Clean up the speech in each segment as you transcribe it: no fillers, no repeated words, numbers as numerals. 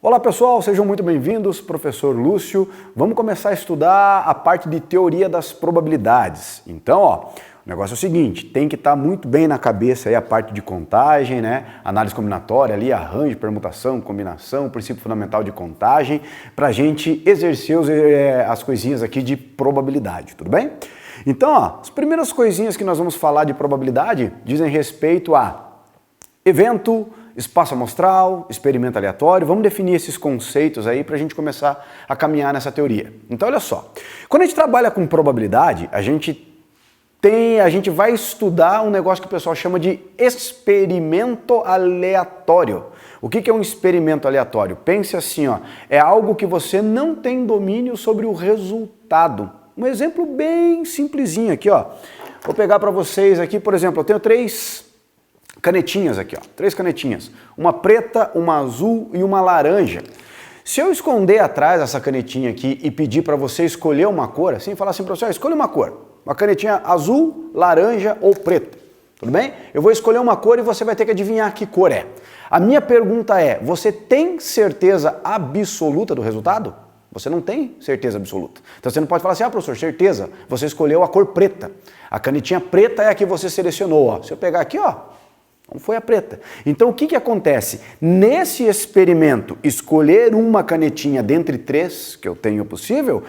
Olá pessoal, sejam muito bem-vindos, professor Lúcio. Vamos começar a estudar a parte de teoria das probabilidades. Então, o negócio é o seguinte, tem que estar muito bem na cabeça aí a parte de contagem, né? Análise combinatória ali, arranjo, permutação, combinação, princípio fundamental de contagem, para a gente exercer as coisinhas aqui de probabilidade, tudo bem? Então, as primeiras coisinhas que nós vamos falar de probabilidade dizem respeito a evento, espaço amostral, experimento aleatório. Vamos definir esses conceitos aí para a gente começar a caminhar nessa teoria. Então, olha só, quando a gente trabalha com probabilidade, a gente vai estudar um negócio que o pessoal chama de experimento aleatório. O que é um experimento aleatório? Pense assim, é algo que você não tem domínio sobre o resultado. Um exemplo bem simplesinho aqui, Vou pegar para vocês aqui, por exemplo, eu tenho três canetinhas aqui, três canetinhas. Uma preta, uma azul e uma laranja. Se eu esconder atrás essa canetinha aqui e pedir para você escolher uma cor, assim, falar assim para você, escolha uma cor. Uma canetinha azul, laranja ou preta. Tudo bem? Eu vou escolher uma cor e você vai ter que adivinhar que cor é. A minha pergunta é, você tem certeza absoluta do resultado? Você não tem certeza absoluta. Então você não pode falar assim, professor, certeza, você escolheu a cor preta. A canetinha preta é a que você selecionou, Se eu pegar aqui, não foi a preta. Então o que acontece? Nesse experimento, escolher uma canetinha dentre três que eu tenho possível,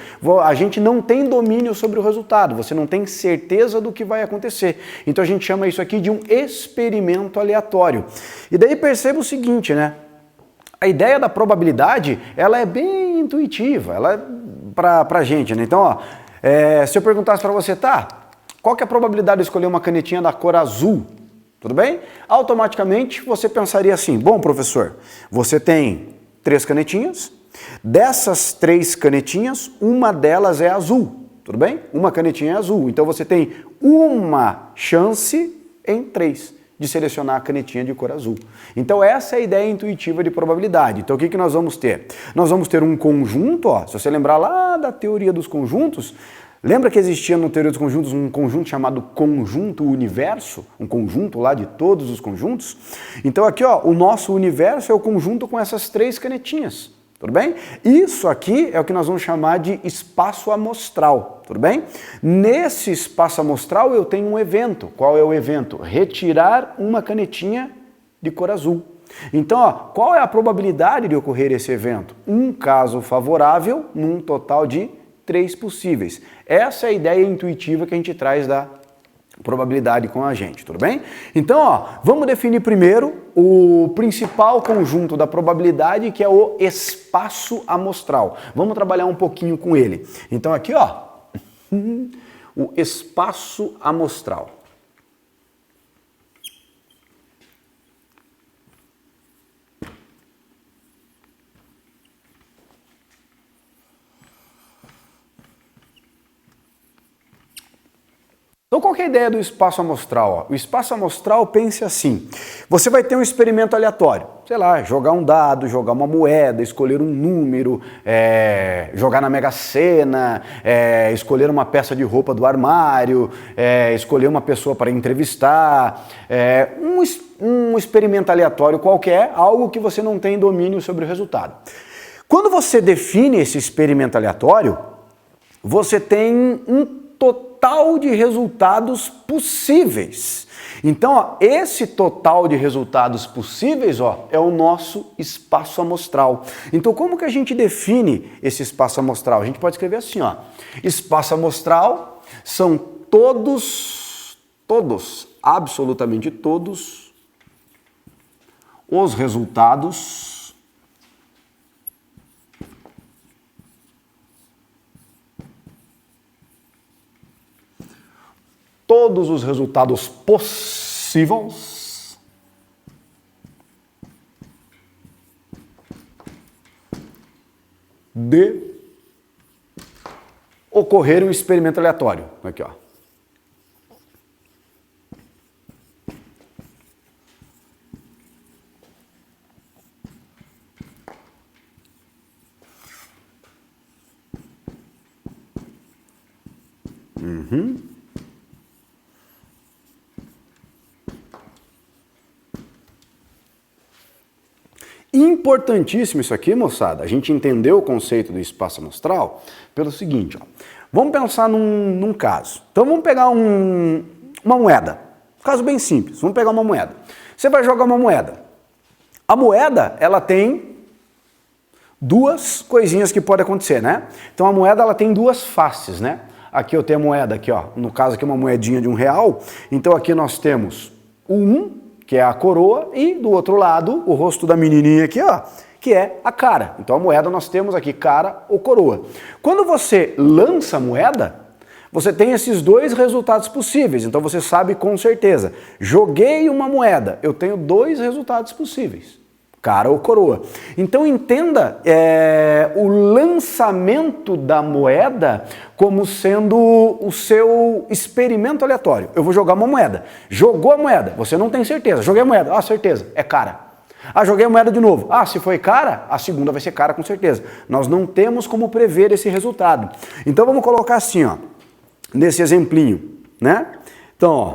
a gente não tem domínio sobre o resultado, você não tem certeza do que vai acontecer. Então a gente chama isso aqui de um experimento aleatório. E daí perceba o seguinte, né? A ideia da probabilidade, ela é bem intuitiva, ela é pra gente, né? Então, se eu perguntasse para você, qual que é a probabilidade de escolher uma canetinha da cor azul? Tudo bem? Automaticamente você pensaria assim, bom professor, você tem três canetinhas, dessas três canetinhas, uma delas é azul, tudo bem? Uma canetinha é azul, então você tem uma chance em três de selecionar a canetinha de cor azul. Então essa é a ideia intuitiva de probabilidade. Então o que nós vamos ter? Nós vamos ter um conjunto, se você lembrar lá da teoria dos conjuntos, lembra que existia no teoria dos conjuntos um conjunto chamado conjunto universo? Um conjunto lá de todos os conjuntos? Então aqui, o nosso universo é o conjunto com essas três canetinhas. Tudo bem? Isso aqui é o que nós vamos chamar de espaço amostral, tudo bem? Nesse espaço amostral eu tenho um evento. Qual é o evento? Retirar uma canetinha de cor azul. Então, qual é a probabilidade de ocorrer esse evento? Um caso favorável num total de 3 possíveis. Essa é a ideia intuitiva que a gente traz da probabilidade com a gente, tudo bem? Então, vamos definir primeiro o principal conjunto da probabilidade, que é o espaço amostral. Vamos trabalhar um pouquinho com ele. Então aqui, o espaço amostral. Então qual que é a ideia do espaço amostral? O espaço amostral, pense assim, você vai ter um experimento aleatório, sei lá, jogar um dado, jogar uma moeda, escolher um número, jogar na Mega Sena, escolher uma peça de roupa do armário, escolher uma pessoa para entrevistar, um experimento aleatório qualquer, algo que você não tem domínio sobre o resultado. Quando você define esse experimento aleatório, você tem um total de resultados possíveis. Então, esse total de resultados possíveis, é o nosso espaço amostral. Então, como que a gente define esse espaço amostral? A gente pode escrever assim, espaço amostral são todos, absolutamente todos, os resultados possíveis de ocorrer um experimento aleatório. Aqui, Importantíssimo isso aqui, moçada. A gente entendeu o conceito do espaço amostral pelo seguinte, ó. Vamos pensar num caso. Então vamos pegar uma moeda. Caso bem simples. Vamos pegar uma moeda. Você vai jogar uma moeda. A moeda, ela tem duas coisinhas que podem acontecer, né? Então a moeda, ela tem duas faces, né? Aqui eu tenho a moeda aqui, ó. No caso aqui uma moedinha de R$1. Então aqui nós temos o 1, que é a coroa, e do outro lado o rosto da menininha aqui, ó, que é a cara. Então a moeda nós temos aqui cara ou coroa. Quando você lança a moeda, você tem esses dois resultados possíveis. Então você sabe com certeza, joguei uma moeda, eu tenho dois resultados possíveis. Cara ou coroa. Então entenda o lançamento da moeda como sendo o seu experimento aleatório. Eu vou jogar uma moeda. Jogou a moeda, você não tem certeza. Joguei a moeda, ah, certeza, é cara. Ah, joguei a moeda de novo. Ah, se foi cara, a segunda vai ser cara com certeza. Nós não temos como prever esse resultado. Então vamos colocar assim, ó, nesse exemplinho, né? Então, ó,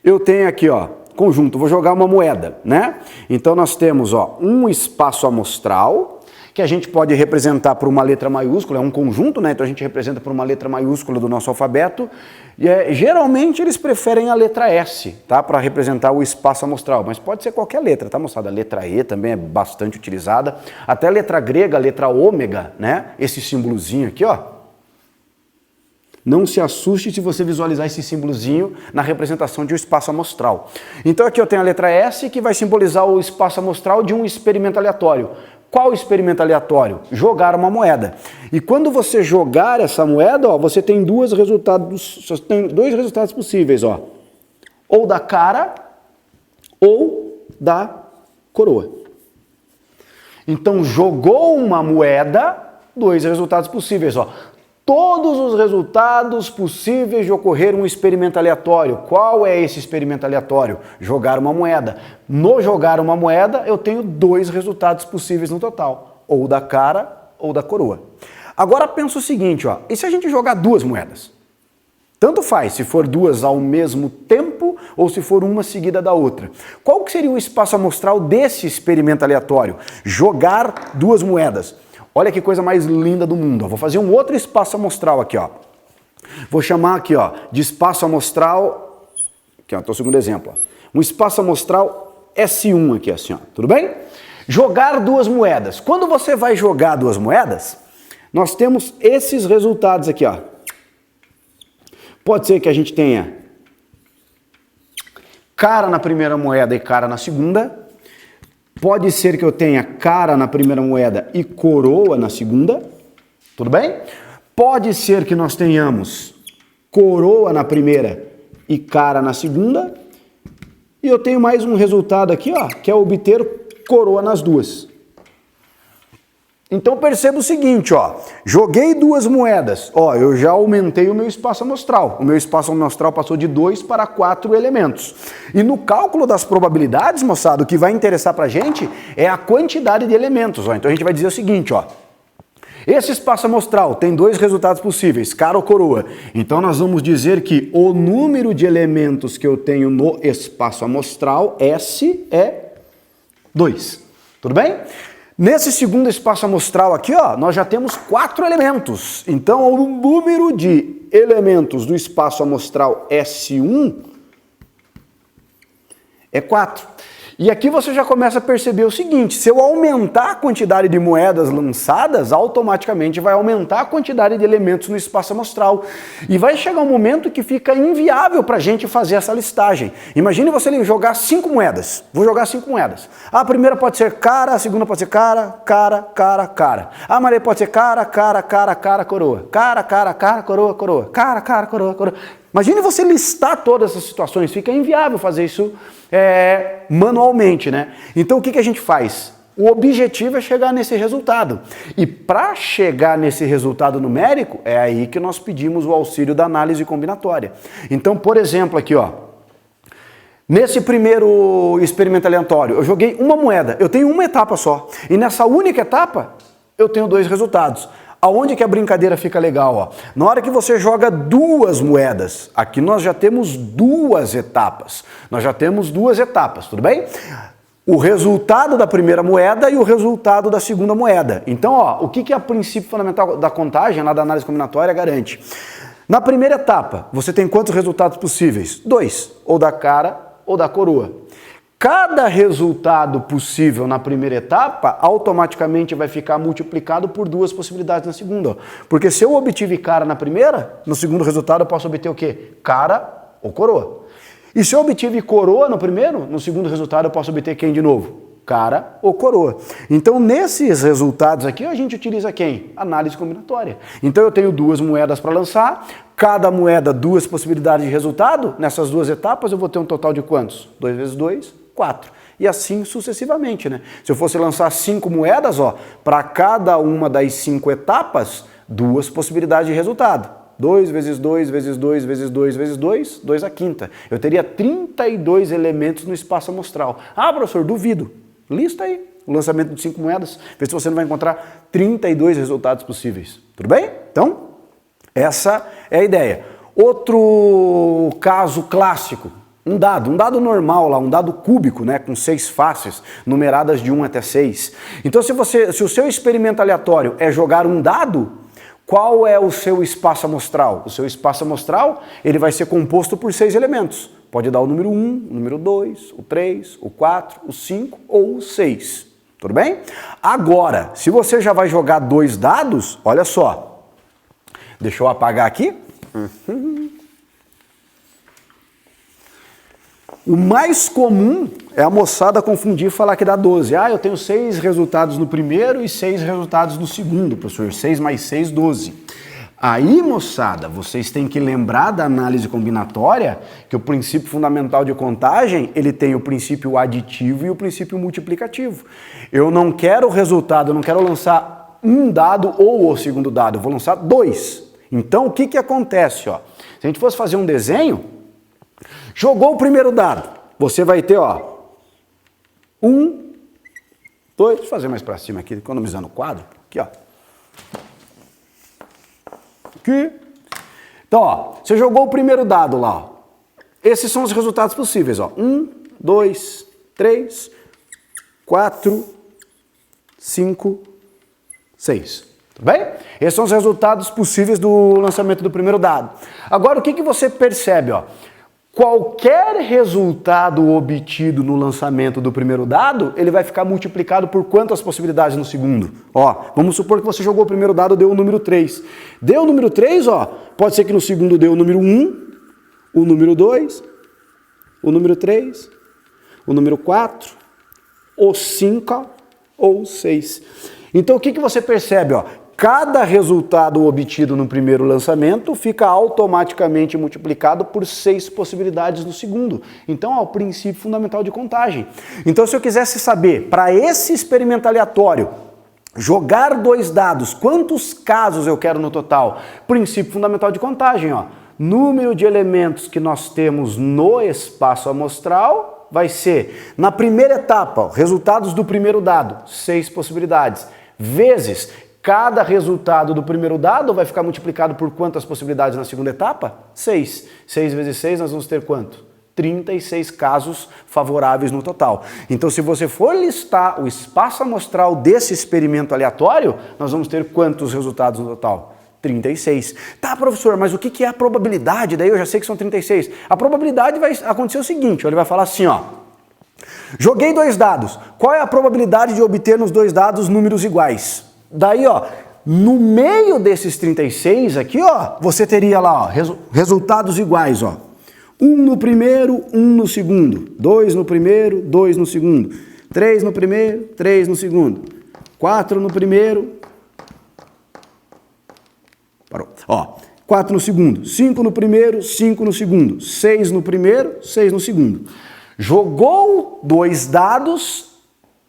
eu tenho aqui, ó, conjunto, vou jogar uma moeda, né? Então nós temos, ó, um espaço amostral, que a gente pode representar por uma letra maiúscula, é um conjunto, né? Então a gente representa por uma letra maiúscula do nosso alfabeto, e geralmente eles preferem a letra S, tá? Para representar o espaço amostral, mas pode ser qualquer letra, tá, moçada? A letra E também é bastante utilizada, até a letra grega, a letra ômega, né? Esse símbolozinho aqui, ó. Não se assuste se você visualizar esse símbolozinho na representação de um espaço amostral. Então aqui eu tenho a letra S, que vai simbolizar o espaço amostral de um experimento aleatório. Qual experimento aleatório? Jogar uma moeda. E quando você jogar essa moeda, ó, você tem dois resultados possíveis, ó. Ou da cara ou da coroa. Então jogou uma moeda, dois resultados possíveis, ó. Todos os resultados possíveis de ocorrer um experimento aleatório. Qual é esse experimento aleatório? Jogar uma moeda. No jogar uma moeda, eu tenho dois resultados possíveis no total. Ou da cara ou da coroa. Agora pensa o seguinte, ó. E se a gente jogar duas moedas? Tanto faz se for duas ao mesmo tempo ou se for uma seguida da outra. Qual que seria o espaço amostral desse experimento aleatório? Jogar duas moedas. Olha que coisa mais linda do mundo. Vou fazer um outro espaço amostral aqui, ó. Vou chamar aqui, ó, de espaço amostral. Aqui, ó, o segundo exemplo. Ó. Um espaço amostral S1 aqui, assim, ó. Tudo bem? Jogar duas moedas. Quando você vai jogar duas moedas, nós temos esses resultados aqui, ó. Pode ser que a gente tenha cara na primeira moeda e cara na segunda. Pode ser que eu tenha cara na primeira moeda e coroa na segunda, tudo bem? Pode ser que nós tenhamos coroa na primeira e cara na segunda. E eu tenho mais um resultado aqui, ó, que é obter coroa nas duas. Então perceba o seguinte, ó, joguei duas moedas, ó, eu já aumentei o meu espaço amostral. O meu espaço amostral passou de 2 para 4 elementos. E no cálculo das probabilidades, moçada, o que vai interessar pra gente é a quantidade de elementos, ó. Então a gente vai dizer o seguinte, ó, esse espaço amostral tem dois resultados possíveis, cara ou coroa. Então nós vamos dizer que o número de elementos que eu tenho no espaço amostral, S, é 2. Tudo bem? Nesse segundo espaço amostral aqui, ó, nós já temos 4 elementos. Então, o número de elementos do espaço amostral S1 é 4. E aqui você já começa a perceber o seguinte, se eu aumentar a quantidade de moedas lançadas, automaticamente vai aumentar a quantidade de elementos no espaço amostral. E vai chegar um momento que fica inviável para a gente fazer essa listagem. Imagine você jogar 5 moedas. Vou jogar 5 moedas. A primeira pode ser cara, a segunda pode ser cara, cara, cara, cara. A Maria pode ser cara, cara, cara, cara, coroa. Cara, cara, cara, coroa, coroa. Cara, cara, coroa, coroa. Imagine você listar todas essas situações, fica inviável fazer isso manualmente, né? Então o que a gente faz? O objetivo é chegar nesse resultado. E para chegar nesse resultado numérico, é aí que nós pedimos o auxílio da análise combinatória. Então, por exemplo, aqui, ó, nesse primeiro experimento aleatório, eu joguei uma moeda, eu tenho uma etapa só. E nessa única etapa, eu tenho 2 resultados. Aonde que a brincadeira fica legal, ó? Na hora que você joga 2 moedas, aqui nós já temos 2 etapas. Nós já temos 2 etapas, tudo bem? o resultado da primeira moeda e o resultado da segunda moeda. Então, ó, o que é o princípio fundamental da contagem, lá da análise combinatória, garante? Na primeira etapa, você tem quantos resultados possíveis? 2, ou da cara ou da coroa. Cada resultado possível na primeira etapa, automaticamente vai ficar multiplicado por 2 possibilidades na segunda. Ó. Porque se eu obtive cara na primeira, no segundo resultado eu posso obter o quê? Cara ou coroa. E se eu obtive coroa no primeiro, no segundo resultado eu posso obter quem de novo? Cara ou coroa. Então, nesses resultados aqui, a gente utiliza quem? Análise combinatória. Então, eu tenho 2 moedas para lançar, cada moeda 2 possibilidades de resultado. Nessas 2 etapas, eu vou ter um total de quantos? 2 vezes 2, 4. E assim sucessivamente, né? Se eu fosse lançar 5 moedas, ó, para cada uma das 5 etapas, 2 possibilidades de resultado. 2 vezes 2 vezes 2 vezes 2 vezes 2, 2 à quinta. Eu teria 32 elementos no espaço amostral. Ah, professor, duvido. Lista aí o lançamento de 5 moedas, vê se você não vai encontrar 32 resultados possíveis. Tudo bem? Então, essa é a ideia. Outro caso clássico, um dado normal lá, um dado cúbico, né, com 6 faces, numeradas de 1 até 6. Então, se o seu experimento aleatório é jogar um dado, qual é o seu espaço amostral? O seu espaço amostral, ele vai ser composto por 6 elementos. Pode dar o número 1, o número 2, o 3, o 4, o 5 ou o 6. Tudo bem? Agora, se você já vai jogar 2 dados, olha só. Deixa eu apagar aqui. O mais comum é a moçada confundir e falar que dá 12. Ah, eu tenho 6 resultados no primeiro e 6 resultados no segundo, professor. 6 mais 6, 12. Aí, moçada, vocês têm que lembrar da análise combinatória que o princípio fundamental de contagem, ele tem o princípio aditivo e o princípio multiplicativo. Eu não quero o resultado, eu não quero lançar um dado ou o segundo dado, eu vou lançar 2. Então, o que acontece? Ó? Se a gente fosse fazer um desenho, jogou o primeiro dado, você vai ter, ó, 1, 2, deixa eu fazer mais para cima aqui, economizando o quadro, aqui, ó. Aqui. Então, ó, você jogou o primeiro dado lá, ó. Esses são os resultados possíveis, ó. 1, 2, 3, 4, 5, 6. Tudo bem? Esses são os resultados possíveis do lançamento do primeiro dado. Agora, o que você percebe, ó? Qualquer resultado obtido no lançamento do primeiro dado, ele vai ficar multiplicado por quantas possibilidades no segundo? Ó, vamos supor que você jogou o primeiro dado, deu o número 3. Deu o número 3, ó, pode ser que no segundo deu o número 1, o número 2, o número 3, o número 4, o 5 ou 6. Então o que você percebe, ó? Cada resultado obtido no primeiro lançamento fica automaticamente multiplicado por 6 possibilidades no segundo. Então, é o princípio fundamental de contagem. Então, se eu quisesse saber, para esse experimento aleatório, jogar 2 dados, quantos casos eu quero no total? Princípio fundamental de contagem, ó. Número de elementos que nós temos no espaço amostral vai ser, na primeira etapa, ó, resultados do primeiro dado, 6 possibilidades, vezes cada resultado do primeiro dado vai ficar multiplicado por quantas possibilidades na segunda etapa? 6. 6 vezes 6, nós vamos ter quanto? 36 casos favoráveis no total. Então, se você for listar o espaço amostral desse experimento aleatório, nós vamos ter quantos resultados no total? 36. Tá, professor, mas o que é a probabilidade? Daí eu já sei que são 36. A probabilidade vai acontecer o seguinte, ele vai falar assim, ó. Joguei 2 dados. Qual é a probabilidade de obter nos 2 dados números iguais? Daí, ó, no meio desses 36 aqui, ó, você teria lá, ó, resultados iguais, ó. 1 no primeiro, 1 no segundo. 2 no primeiro, 2 no segundo. 3 no primeiro, 3 no segundo. 4 no primeiro. Parou. Ó, 4 no segundo. 5 no primeiro, 5 no segundo. 6 no primeiro, 6 no segundo. Jogou 2 dados.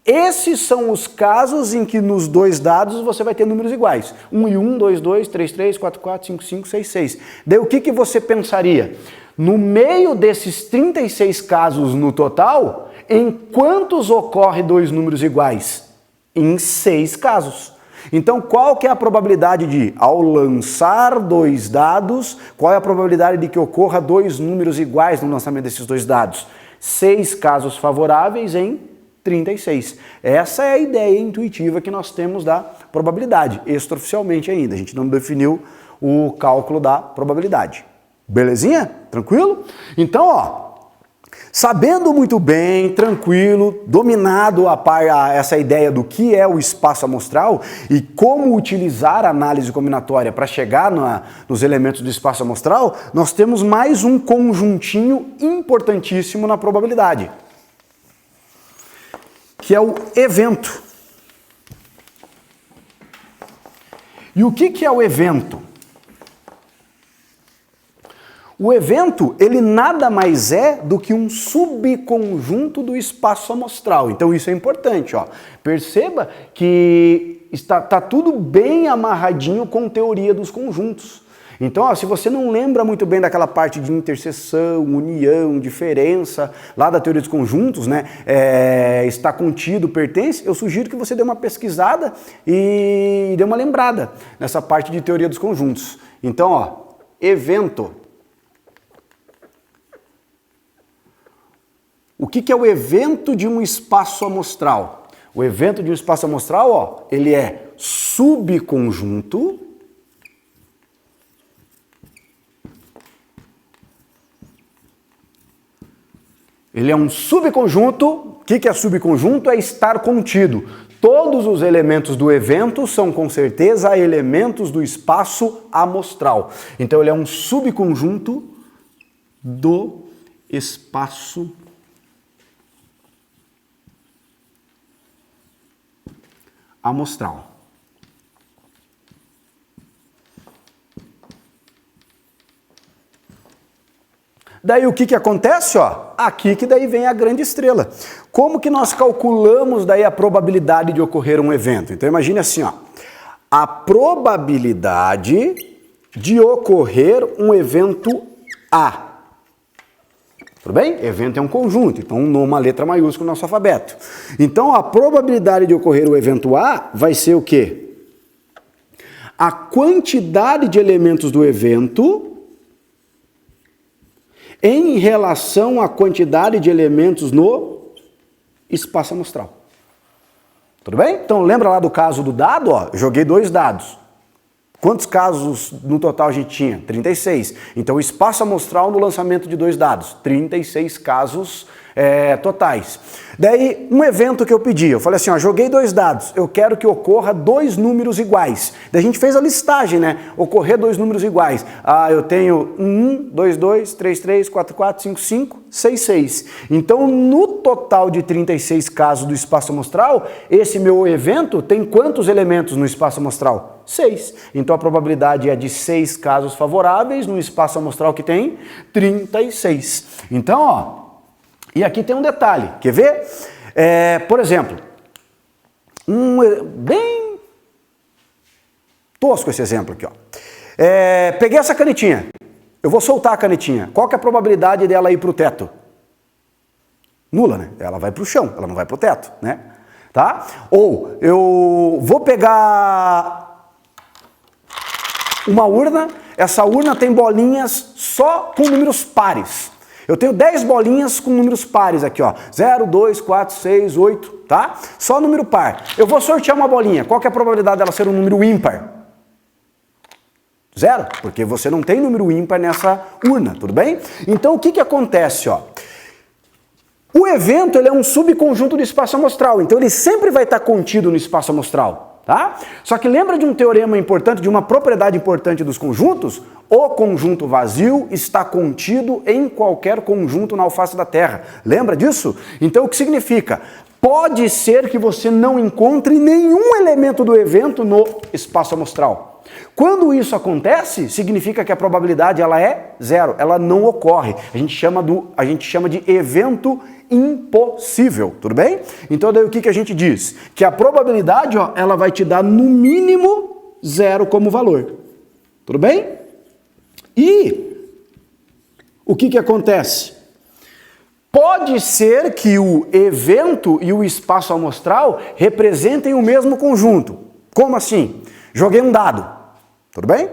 Esses são os casos em que nos 2 dados você vai ter números iguais. 1 e 1, 2, 2, 3, 3, 4, 4, 5, 5, 6, 6. Daí o que você pensaria? No meio desses 36 casos no total, em quantos ocorre 2 números iguais? Em 6 casos. Então qual que é a probabilidade de, ao lançar 2 dados, qual é a probabilidade de que ocorra 2 números iguais no lançamento desses 2 dados? 6 casos favoráveis em 36. Essa é a ideia intuitiva que nós temos da probabilidade, extraoficialmente ainda. A gente não definiu o cálculo da probabilidade. Belezinha? Tranquilo? Então, ó, sabendo muito bem, tranquilo, dominado essa ideia do que é o espaço amostral e como utilizar a análise combinatória para chegar nos elementos do espaço amostral, nós temos mais um conjuntinho importantíssimo na probabilidade, que é o evento. E o que é o evento? O evento, ele nada mais é do que um subconjunto do espaço amostral. Então isso é importante, ó. Perceba que está tudo bem amarradinho com teoria dos conjuntos. Então, ó, se você não lembra muito bem daquela parte de interseção, união, diferença, lá da teoria dos conjuntos, né, está contido, pertence, eu sugiro que você dê uma pesquisada e dê uma lembrada nessa parte de teoria dos conjuntos. Então, ó, evento. O que é o evento de um espaço amostral? O evento de um espaço amostral, ó, ele é subconjunto Ele é um subconjunto. O que é subconjunto? É estar contido. Todos os elementos do evento são com certeza elementos do espaço amostral. Então ele é um subconjunto do espaço amostral. Daí o que acontece? Ó? Aqui que daí vem a grande estrela. Como que nós calculamos daí a probabilidade de ocorrer um evento? Então imagine assim, ó, a probabilidade de ocorrer um evento A. Tudo bem? Evento é um conjunto, então uma letra maiúscula no nosso alfabeto. Então a probabilidade de ocorrer o evento A vai ser o quê? A quantidade de elementos do evento em relação à quantidade de elementos no espaço amostral. Tudo bem? Então lembra lá do caso do dado? Ó, eu joguei 2 dados. Quantos casos no total a gente tinha? 36. Então o espaço amostral no lançamento de 2 dados, 36 casos totais. Daí, um evento que eu pedi, eu falei assim, ó, joguei 2 dados, eu quero que ocorra 2 números iguais. Daí a gente fez a listagem, né? Ocorrer 2 números iguais. Ah, eu tenho 1, 2, 2, 3, 3, 4, 4, 5, 5, 6, 6. Então, no total de 36 casos do espaço amostral, esse meu evento tem quantos elementos no espaço amostral? 6. Então, a probabilidade é de 6 casos favoráveis no espaço amostral que tem 36. Então, ó, e aqui tem um detalhe, quer ver? Por exemplo, bem tosco esse exemplo aqui, ó. Peguei essa canetinha, eu vou soltar a canetinha. Qual que é a probabilidade dela ir para o teto? Nula, né? Ela vai para o chão, ela não vai para o teto, né? Tá? Ou eu vou pegar uma urna, essa urna tem bolinhas só com números pares. Eu tenho 10 bolinhas com números pares aqui, ó. 0, 2, 4, 6, 8, tá? Só número par. Eu vou sortear uma bolinha. Qual que é a probabilidade dela ser um número ímpar? 0, porque você não tem número ímpar nessa urna, tudo bem? Então o que acontece, ó? O evento, ele é um subconjunto do espaço amostral, então ele sempre vai estar contido no espaço amostral. Tá? Só que lembra de um teorema importante, de uma propriedade importante dos conjuntos? O conjunto vazio está contido em qualquer conjunto na face da Terra. Lembra disso? Então o que significa? Pode ser que você não encontre nenhum elemento do evento no espaço amostral. Quando isso acontece, significa que a probabilidade ela é 0, ela não ocorre. A gente chama de evento impossível, tudo bem? Então daí o que a gente diz? Que a probabilidade, ó, ela vai te dar no mínimo 0 como valor, tudo bem? E o que acontece? Pode ser que o evento e o espaço amostral representem o mesmo conjunto. Como assim? Joguei um dado, tudo bem?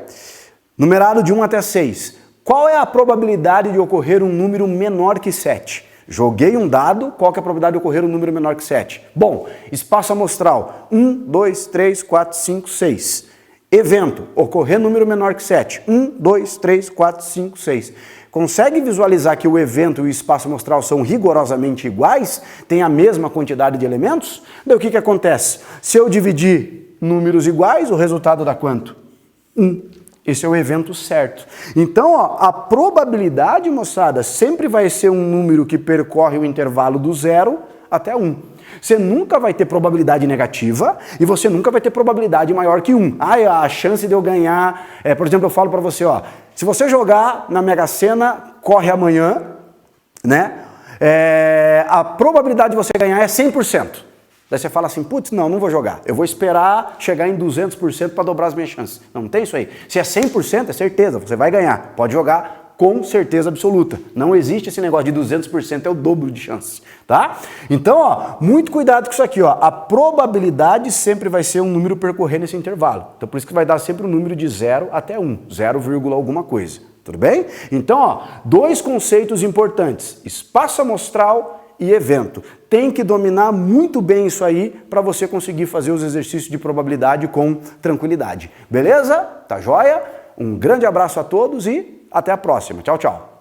Numerado de 1 até 6. Qual é a probabilidade de ocorrer um número menor que 7? Joguei um dado, qual que é a probabilidade de ocorrer um número menor que 7? Bom, espaço amostral, 1, 2, 3, 4, 5, 6. Evento, ocorrer número menor que 7. 1, 2, 3, 4, 5, 6. Consegue visualizar que o evento e o espaço amostral são rigorosamente iguais? Tem a mesma quantidade de elementos? Daí o que acontece? Se eu dividir números iguais, o resultado dá quanto? 1. Esse é o evento certo. Então, ó, a probabilidade, moçada, sempre vai ser um número que percorre o intervalo do 0 até 1. Você nunca vai ter probabilidade negativa e você nunca vai ter probabilidade maior que 1. A chance de eu ganhar... por exemplo, eu falo para você, ó, se você jogar na Mega Sena, corre amanhã, né? A probabilidade de você ganhar é 100%. Daí você fala assim, putz, não vou jogar. Eu vou esperar chegar em 200% para dobrar as minhas chances. Não tem isso aí. Se é 100%, é certeza, você vai ganhar. Pode jogar com certeza absoluta. Não existe esse negócio de 200%, é o dobro de chances, tá? Então, ó, muito cuidado com isso aqui, ó. A probabilidade sempre vai ser um número percorrer nesse intervalo. Então, por isso que vai dar sempre um número de 0 até 1, 0, alguma coisa. Tudo bem? Então, ó, dois conceitos importantes: espaço amostral e evento. Tem que dominar muito bem isso aí para você conseguir fazer os exercícios de probabilidade com tranquilidade. Beleza? Tá joia? Um grande abraço a todos e até a próxima. Tchau, tchau.